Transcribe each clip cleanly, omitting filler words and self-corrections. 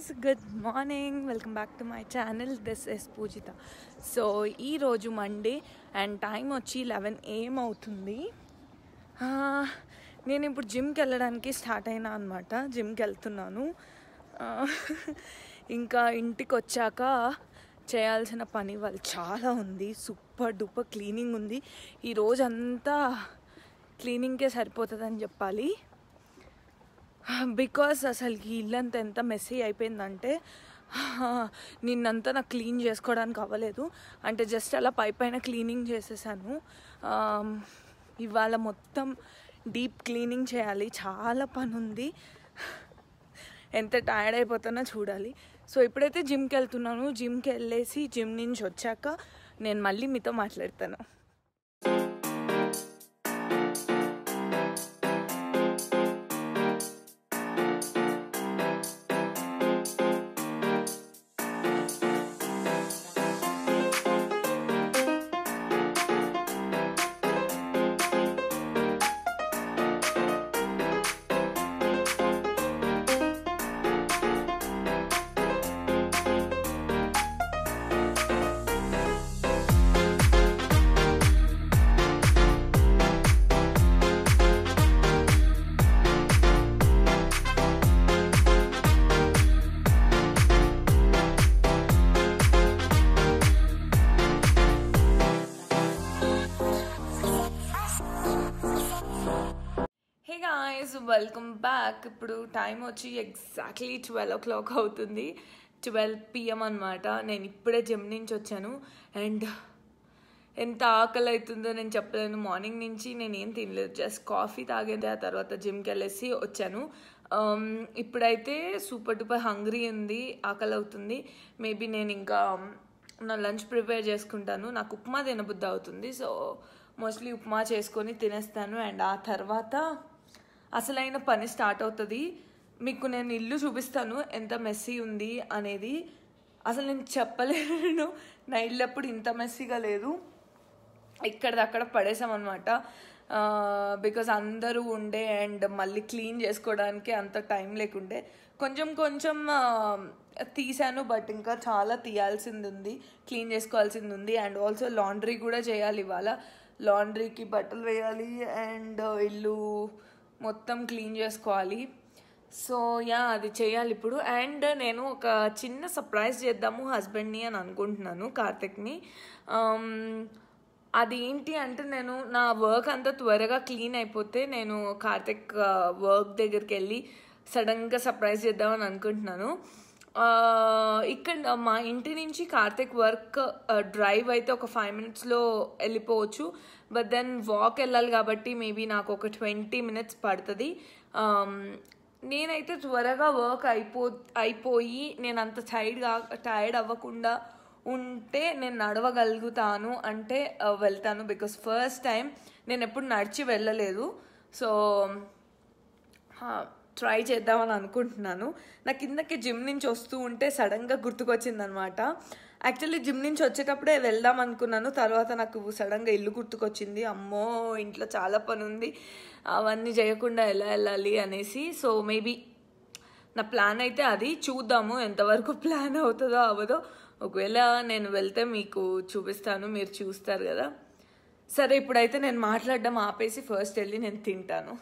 guys, good morning. Welcome back to my channel. This is Poojita. So ee roju Monday and time వచ్చి 11 AM అవుతుంది. నేను ఇప్పుడు జిమ్కి వెళ్ళడానికి స్టార్ట్ అయినా అనమాట. జిమ్కి వెళ్తున్నాను. ఇంకా ఇంటికి వచ్చాక చేయాల్సిన పని వాళ్ళు చాలా ఉంది. సూపర్ డూపర్ క్లీనింగ్ ఉంది. ఈ రోజు అంతా క్లీనింగ్కే సరిపోతుందని చెప్పాలి. బికాస్ అసలుకి ఇల్లంతా ఎంత మెస్సీ అయిపోయిందంటే నిన్నంతా నాకు క్లీన్ చేసుకోవడానికి అవ్వలేదు. అంటే జస్ట్ అలా పైన క్లీనింగ్ చేసేసాను. ఇవాళ మొత్తం డీప్ క్లీనింగ్ చేయాలి. చాలా పని ఉంది. ఎంత టైర్డ్ అయిపోతానో చూడాలి. సో ఇప్పుడైతే జిమ్కి వెళ్తున్నాను. జిమ్కి వెళ్ళేసి జిమ్ నుంచి వచ్చాక నేను మళ్ళీ మీతో మాట్లాడతాను. Welcome back. ఇప్పుడు టైం వచ్చి ఎగ్జాక్ట్లీ 12 o'clock అవుతుంది. 12 PM అనమాట. నేను ఇప్పుడే జిమ్ నుంచి వచ్చాను. అండ్ ఎంత ఆకలి అవుతుందో నేను చెప్పలేను. మార్నింగ్ నుంచి నేను ఏం తినలేదు. జస్ట్ కాఫీ తాగేది. ఆ తర్వాత జిమ్కి వెళ్ళేసి వచ్చాను. ఇప్పుడైతే సూపర్ డూపర్ హంగ్రీ ఉంది. ఆకలి అవుతుంది. మేబీ నేను ఇంకా నా లంచ్ ప్రిపేర్ చేసుకుంటాను. నాకు ఉప్మా తినబుద్ధి అవుతుంది. సో మోస్ట్లీ ఉప్మా చేసుకొని తినేస్తాను. అండ్ ఆ తర్వాత అసలైన పని స్టార్ట్ అవుతుంది. మీకు నేను ఇల్లు చూపిస్తాను ఎంత మెస్సీ ఉంది అనేది. అసలు నేను చెప్పలేను. నా ఇల్లు ఎప్పుడు ఇంత మెస్సీగా లేదు. ఇక్కడదక్కడ పడేసామన్నమాట. బికాజ్ అందరూ ఉండే అండ్ మళ్ళీ క్లీన్ చేసుకోవడానికి అంత టైం లేకుండే. కొంచెం తీసాను. బట్ ఇంకా చాలా తీయాల్సింది ఉంది. క్లీన్ చేసుకోవాల్సింది ఉంది. అండ్ ఆల్సో లాండ్రీ కూడా చేయాలి. ఇవాళ లాండ్రీకి బట్టలు వేయాలి అండ్ ఇల్లు మొత్తం క్లీన్ చేసుకోవాలి. సో అది చేయాలి ఇప్పుడు. అండ్ నేను ఒక చిన్న సర్ప్రైజ్ చేద్దాము హస్బెండ్ని అని అనుకుంటున్నాను, కార్తిక్ని. అది ఏంటి అంటే నేను నా వర్క్ అంతా త్వరగా క్లీన్ అయిపోతే నేను కార్తిక్ వర్క్ దగ్గరికి వెళ్ళి సడన్గా సర్ప్రైజ్ చేద్దామని అనుకుంటున్నాను. ఇక్కడ మా ఇంటి నుంచి కార్తిక్ వర్క్ డ్రైవ్ అయితే ఒక 5 minutesలో వెళ్ళిపోవచ్చు. బట్ దెన్ వాక్ వెళ్ళాలి కాబట్టి మేబీ నాకు ఒక 20 minutes పడుతుంది. నేనైతే త్వరగా వర్క్ అయిపోయి నేను అంత టైర్డ్ అవ్వకుండా ఉంటే నేను నడవగలుగుతాను అంటే వెళ్తాను. బికాస్ ఫస్ట్ టైం నేను ఎప్పుడు నడిచి వెళ్ళలేదు. సో ట్రై చేద్దామని అనుకుంటున్నాను. నాకు కిందకి జిమ్ నుంచి వస్తూ ఉంటే సడన్గా గుర్తుకొచ్చిందనమాట. యాక్చువల్లీ జిమ్ నుంచి వచ్చేటప్పుడే వెళ్దాం అనుకున్నాను. తర్వాత నాకు సడన్గా ఇల్లు గుర్తుకొచ్చింది. అమ్మో ఇంట్లో చాలా పని ఉంది, అవన్నీ చేయకుండా ఎలా వెళ్ళాలి అనేసి. సో మేబీ నా ప్లాన్ అయితే అది. చూద్దాము ఎంతవరకు ప్లాన్ అవుతుందో అవ్వదో. ఒకవేళ నేను వెళ్తే మీకు చూపిస్తాను, మీరు చూస్తారు కదా. సరే ఇప్పుడైతే నేను మాట్లాడడం ఆపేసి ఫస్ట్ వెళ్ళి నేను తింటాను.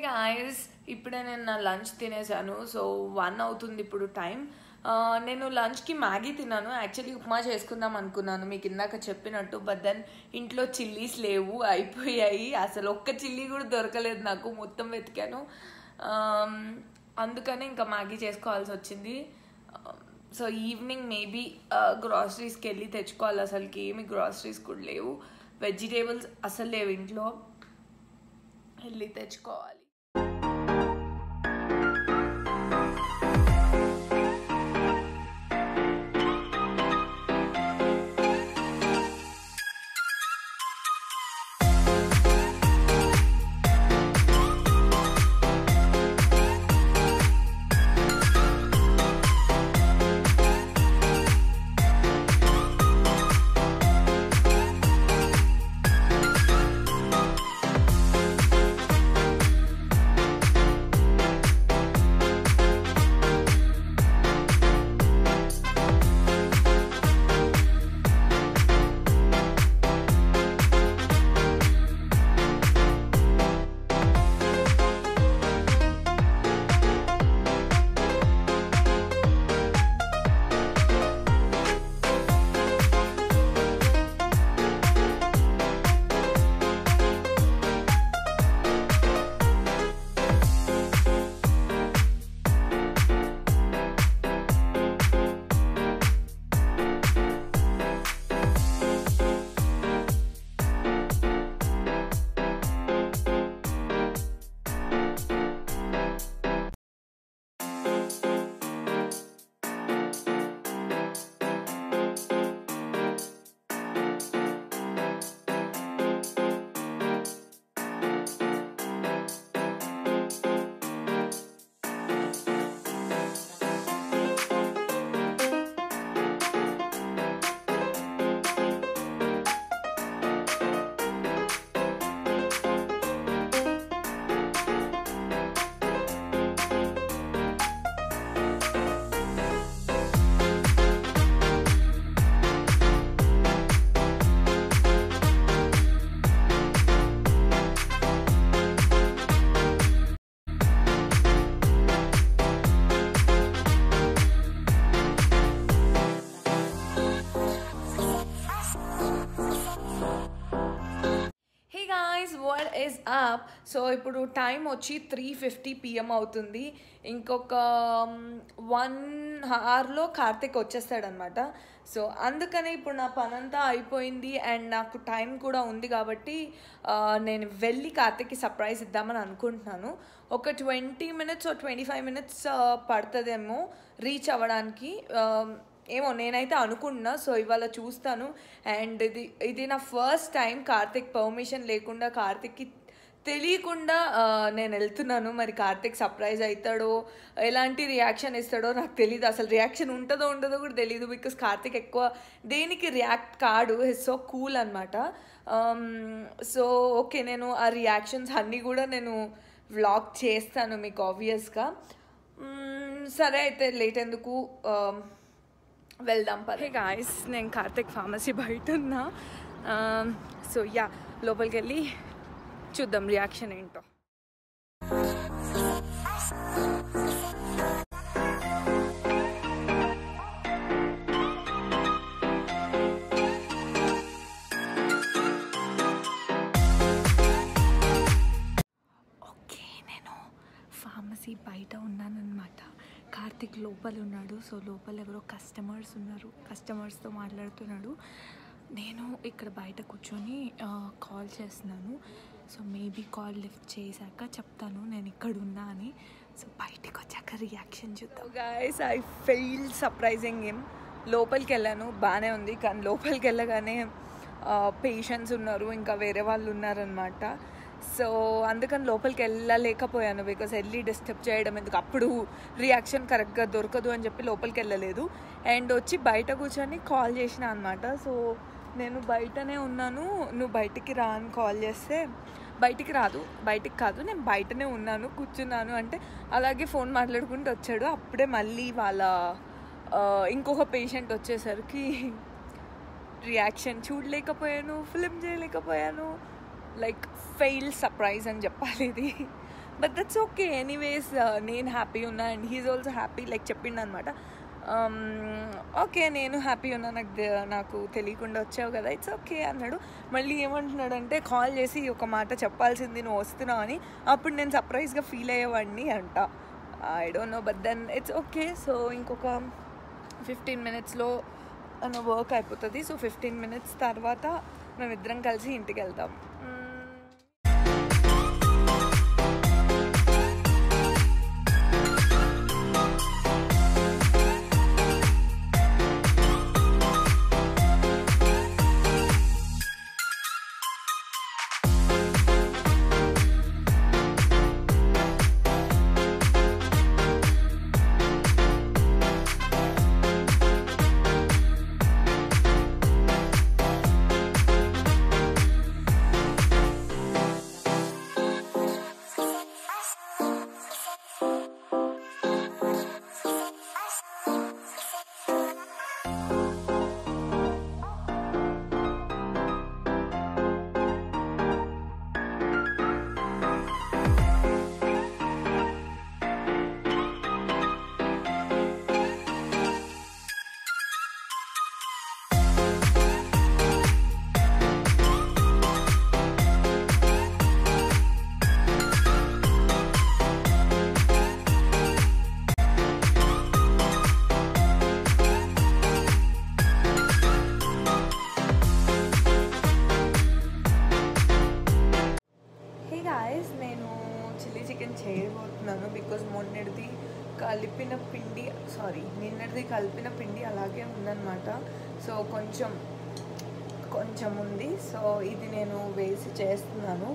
గాయస్, ఇప్పుడే నేను నా లంచ్ తినేసాను. సో 1 అవుతుంది ఇప్పుడు టైం. నేను లంచ్కి మ్యాగీ తిన్నాను. యాక్చువల్లీ ఉప్మా చేసుకుందాం అనుకున్నాను మీకు ఇందాక చెప్పినట్టు. బట్ దెన్ ఇంట్లో చిల్లీస్ లేవు, అయిపోయాయి. అసలు ఒక్క చిల్లీ కూడా దొరకలేదు నాకు, మొత్తం వెతికాను. అందుకని ఇంకా మ్యాగీ చేసుకోవాల్సి వచ్చింది. సో ఈవినింగ్ మేబీ గ్రాసరీస్కి వెళ్ళి తెచ్చుకోవాలి. అసలుకి ఏమి గ్రాసరీస్ కూడా లేవు, వెజిటేబుల్స్ అసలు లేవు ఇంట్లో, వెళ్ళి తెచ్చుకోవాలి. What is up. సో ఇప్పుడు టైం వచ్చి 3:50 PM అవుతుంది. ఇంకొక 1 అవర్లో కార్తిక్ వచ్చేస్తాడనమాట. సో అందుకనే ఇప్పుడు నా పనంతా అయిపోయింది అండ్ నాకు టైం కూడా ఉంది కాబట్టి నేను వెళ్ళి కార్తిక్కి సర్ప్రైజ్ ఇద్దామని అనుకుంటున్నాను. ఒక 20 minutes 25 minutes పడుతుందేమో రీచ్ అవ్వడానికి, ఏమో నేనైతే అనుకుంటున్నా. సో ఇవాళ చూస్తాను. అండ్ ఇది నా ఫస్ట్ టైం కార్తిక్ పర్మిషన్ లేకుండా, కార్తిక్కి తెలియకుండా నేను వెళ్తున్నాను. మరి కార్తిక్ సర్ప్రైజ్ అవుతాడో, ఎలాంటి రియాక్షన్ ఇస్తాడో నాకు తెలియదు. అసలు రియాక్షన్ ఉంటుందో ఉండదో కూడా తెలియదు. బికాస్ కార్తిక్ ఎక్కువ దేనికి రియాక్ట్ కాడు, హిస్ సో కూల్ అనమాట. సో ఓకే, నేను ఆ రియాక్షన్స్ అన్నీ కూడా నేను వ్లాగ్ చేస్తాను మీకు ఆబ్వియస్గా. సరే అయితే లేట్ ఎందుకు, వెళ్దాం పదే. గాయస్, నేను కార్తిక్ ఫార్మసీ బయట ఉన్నా. సో యా, లోపలికి వెళ్ళి చూద్దాం రియాక్షన్ ఏంటో. ఓకే, నేను ఫార్మసీ బయట ఉన్నానన్నమాట. కార్తిక్ లోపల ఉన్నాడు. సో లోపల ఎవరో కస్టమర్స్ ఉన్నారు, కస్టమర్స్తో మాట్లాడుతున్నాడు. నేను ఇక్కడ బయట కూర్చొని కాల్ చేస్తున్నాను. సో మేబీ కాల్ లిఫ్ట్ చేశాక చెప్తాను నేను ఇక్కడ ఉన్నా అని. సో బయటకు వచ్చాక రియాక్షన్ చూద్దాం. Guys, I fail surprising him. లోపలికి వెళ్ళాను, బాగానే ఉంది. కానీ లోపలికి వెళ్ళగానే పేషెంట్స్ ఉన్నారు, ఇంకా వేరే వాళ్ళు ఉన్నారనమాట. సో అందుకని లోపలికి వెళ్ళలేకపోయాను. బికాస్ వెళ్ళి డిస్టర్బ్ చేయడం ఎందుకు, అప్పుడు రియాక్షన్ కరెక్ట్గా దొరకదు అని చెప్పి లోపలికి వెళ్ళలేదు. అండ్ వచ్చి బయట కూర్చొని కాల్ చేసిన అనమాట. సో నేను బయటనే ఉన్నాను, నువ్వు బయటికి రా అని కాల్ చేస్తే బయటికి కాదు నేను బయటనే ఉన్నాను, కూర్చున్నాను అంటే అలాగే ఫోన్ మాట్లాడుకుంటూ వచ్చాడు. అప్పుడే మళ్ళీ వాళ్ళ ఇంకొక పేషెంట్ వచ్చేసరికి రియాక్షన్ చూడలేకపోయాను, ఫిల్మ్ చేయలేకపోయాను. లైక్ ఫెయిల్ సర్ప్రైజ్ అని చెప్పాలి ఇది. But that's okay anyways. నేను హ్యాపీ ఉన్నా and he's also happy. Like చెప్పిండు అనమాట, ఓకే నేను హ్యాపీ ఉన్నా, నాకు తెలియకుండా వచ్చావు కదా, ఇట్స్ ఓకే అన్నాడు. మళ్ళీ ఏమంటున్నాడంటే కాల్ చేసి ఒక మాట చెప్పాల్సింది నువ్వు వస్తున్నావు అని, అప్పుడు నేను సర్ప్రైజ్గా ఫీల్ అయ్యేవాడిని అంట. I don't know, but then it's okay. So ఇంకొక 15 minutesలో నా వర్క్ అయిపోతుంది. సో 15 minutes తర్వాత మేమిద్దరం కలిసి ఇంటికి వెళ్తాం. నేను చిల్లీ చికెన్ చేయబోతున్నాను. బికాజ్ నిన్నటిది కలిపిన పిండి అలాగే ఉందన్నమాట. సో కొంచెం ఉంది. సో ఇది నేను వేసి చేస్తున్నాను.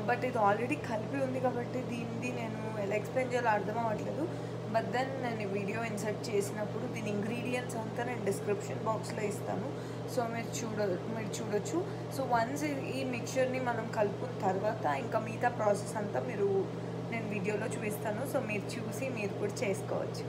బట్ ఇది ఆల్రెడీ కలిపి ఉంది కాబట్టి దీన్ని నేను ఎలా ఎక్స్ప్లెయిన్ చేయాలో అర్థం అవ్వట్లేదు. బట్ దెన్ నేను వీడియో ఇన్సర్ట్ చేసినప్పుడు దీని ఇంగ్రీడియంట్స్ అంతా నేను డిస్క్రిప్షన్ బాక్స్లో ఇస్తాను. సో మీరు చూడొచ్చు. సో వన్స్ ఈ మిక్చర్ని మనం కలుపుకున్న తర్వాత ఇంకా మిగతా ప్రాసెస్ అంతా నేను వీడియోలో చూపిస్తాను. సో మీరు చూసి మీరు కూడా చేసుకోవచ్చు.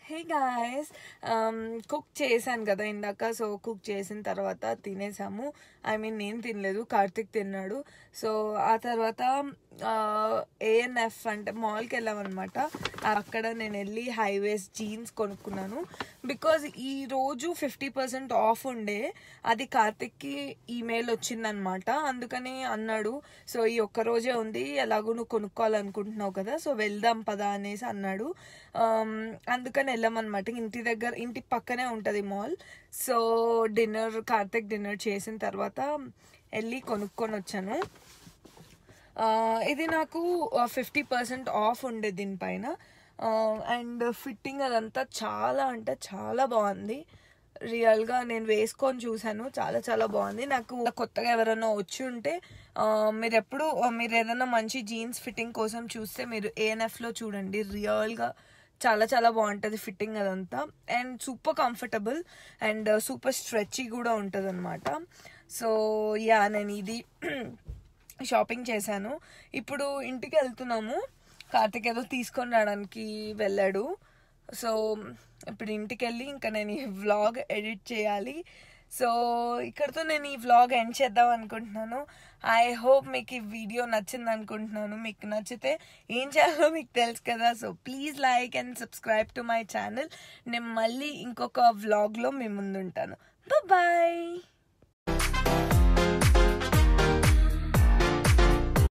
హే గాయస్, కుక్ చేశాను కదా ఇందాక. సో కుక్ చేసిన తర్వాత తినేసాము. నేను తినలేదు, కార్తిక్ తిన్నాడు. సో ఆ తర్వాత ఏఎన్ఎఫ్ అంటే మాల్కి వెళ్ళామన్నమాట. అక్కడ నేను వెళ్ళి హైవేస్ జీన్స్ కొనుక్కున్నాను. బికాజ్ ఈరోజు 50% ఆఫ్ ఉండే, అది కార్తిక్కి ఈమెయిల్ వచ్చిందనమాట. అందుకని అన్నాడు, సో ఈ ఒక్కరోజే ఉంది, ఎలాగో నువ్వు కొనుక్కోవాలనుకుంటున్నావు కదా, సో వెళ్దాం పదా అనేసి అన్నాడు. అందుకని వెళ్ళామన్నమాట. ఇంటి పక్కనే ఉంటుంది మాల్. సో కార్తిక్ డిన్నర్ చేసిన తర్వాత వెళ్ళి కొనుక్కొని వచ్చాను. ఇది నాకు 50% ఆఫ్ ఉండే దీనిపైన. అండ్ ఫిట్టింగ్ అదంతా చాలా అంటే చాలా బాగుంది. రియల్గా నేను వేసుకొని చూసాను, చాలా చాలా బాగుంది. నాకు కొత్తగా ఎవరైనా వచ్చి ఉంటే మీరు ఏదైనా మంచి జీన్స్ ఫిట్టింగ్ కోసం చూస్తే మీరు ఏఎన్ఎఫ్లో చూడండి. రియల్గా చాలా చాలా బాగుంటుంది ఫిట్టింగ్ అదంతా. And super comfortable and super stretchy కూడా ఉంటుంది అనమాట. సో యా, నేను ఇది షాపింగ్ చేశాను. ఇప్పుడు ఇంటికి వెళ్తున్నాము. కార్తిక్ ఏదో తీసుకొని రావడానికి వెళ్ళాడు. సో ఇప్పుడు ఇంటికి వెళ్ళి ఇంకా నేను ఈ వ్లాగ్ ఎడిట్ చేయాలి. సో ఇక్కడితో నేను ఈ వ్లాగ్ ఎండ్ చేద్దాం అనుకుంటున్నాను. ఐ హోప్ మీకు ఈ వీడియో నచ్చింది అనుకుంటున్నాను. మీకు నచ్చితే ఏం చేయాలో మీకు తెలుసు కదా. So please like and subscribe to my channel. నేను మళ్ళీ ఇంకొక వ్లాగ్లో మీ ముందు ఉంటాను. బాయ్.